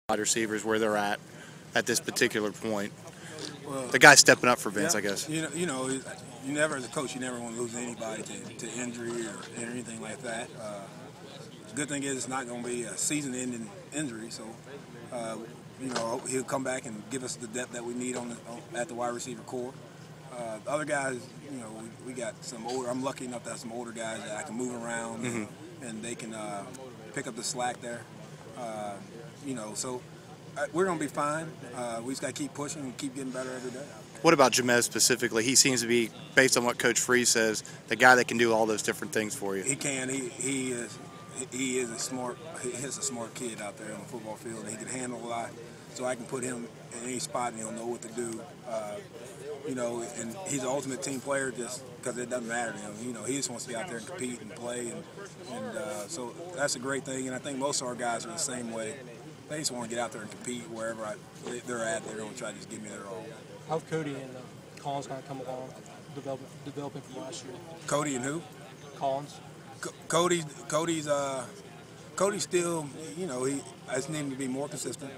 wide receivers where they're at this particular point. Well, The guy's stepping up for Vince, yeah, I guess. you never, as a coach, you never want to lose anybody to injury or anything like that. The good thing is it's not going to be a season-ending injury, so he'll come back and give us the depth that we need at the wide receiver core. The other guys, we got some older. I'm lucky enough to have some older guys that I can move around and they can pick up the slack there. So we're going to be fine. We just got to keep pushing and keep getting better every day. What about Jamez specifically? He seems to be, based on what Coach Freeze says, the guy that can do all those different things for you. He can. He is a smart kid out there on the football field, and he can handle a lot. So I can put him in any spot, and he'll know what to do. And he's an ultimate team player just because it doesn't matter to him. He just wants to be out there and compete and play, so that's a great thing. And I think most of our guys are the same way. They just want to get out there and compete wherever they're at. They're going to try to just give me their all. How's Cody and Collins kind of come along, developing from last year? Cody and who? Collins. Cody's still, he just needing to be more consistent.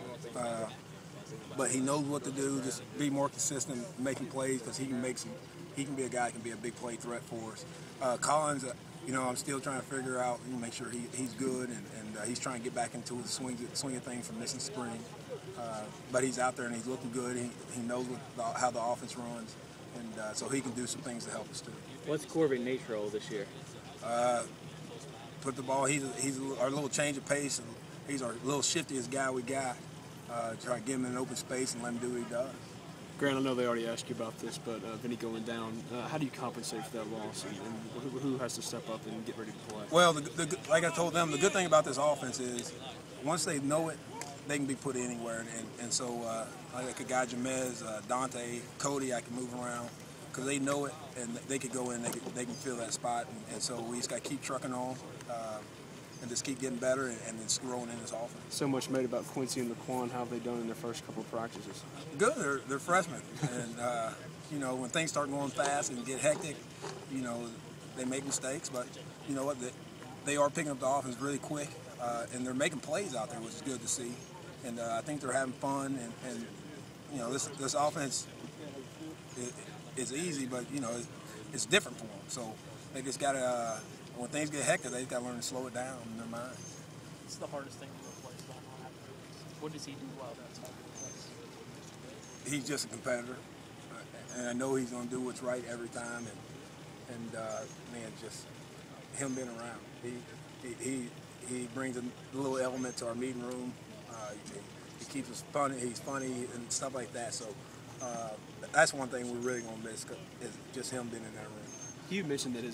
But he knows what to do. Just be more consistent, making plays, because he can be a guy that can be a big play threat for us. Collins, I'm still trying to figure out, make sure he's good, and he's trying to get back into the swing of things from missing spring. But he's out there and he's looking good. He knows how the offense runs, and so he can do some things to help us too. What's Corbin Nate's role this year? Put the ball. He's our little change of pace, and he's our little shiftiest guy we got. Try to get him in an open space and let him do what he does. Grant, I know they already asked you about this, but Vinny going down, how do you compensate for that loss, and who has to step up and get ready to play? Well, like I told them, the good thing about this offense is once they know it, they can be put anywhere. And so like a guy, Jamez, Dante, Cody, I can move around because they know it, and they could go in, they can fill that spot. And so we just got to keep trucking on and just keep getting better and just growing in this offense. So much made about Quincy and Laquan. How have they done in their first couple of practices? Good. They're freshmen. And, when things start going fast and get hectic, they make mistakes. But you know what? They are picking up the offense really quick, and they're making plays out there, which is good to see. And I think they're having fun. And this offense is easy, but, it's different for them. So they just got to, when things get hectic, they got to learn to slow it down in their mind. What's the hardest thing to replace Don on? What does he do well that's hard to replace? He's just a competitor, and I know he's going to do what's right every time. And just him being around, he brings a little element to our meeting room. He keeps us funny. He's funny and stuff like that. So that's one thing we're really going to miss is just him being in that room. You mentioned that his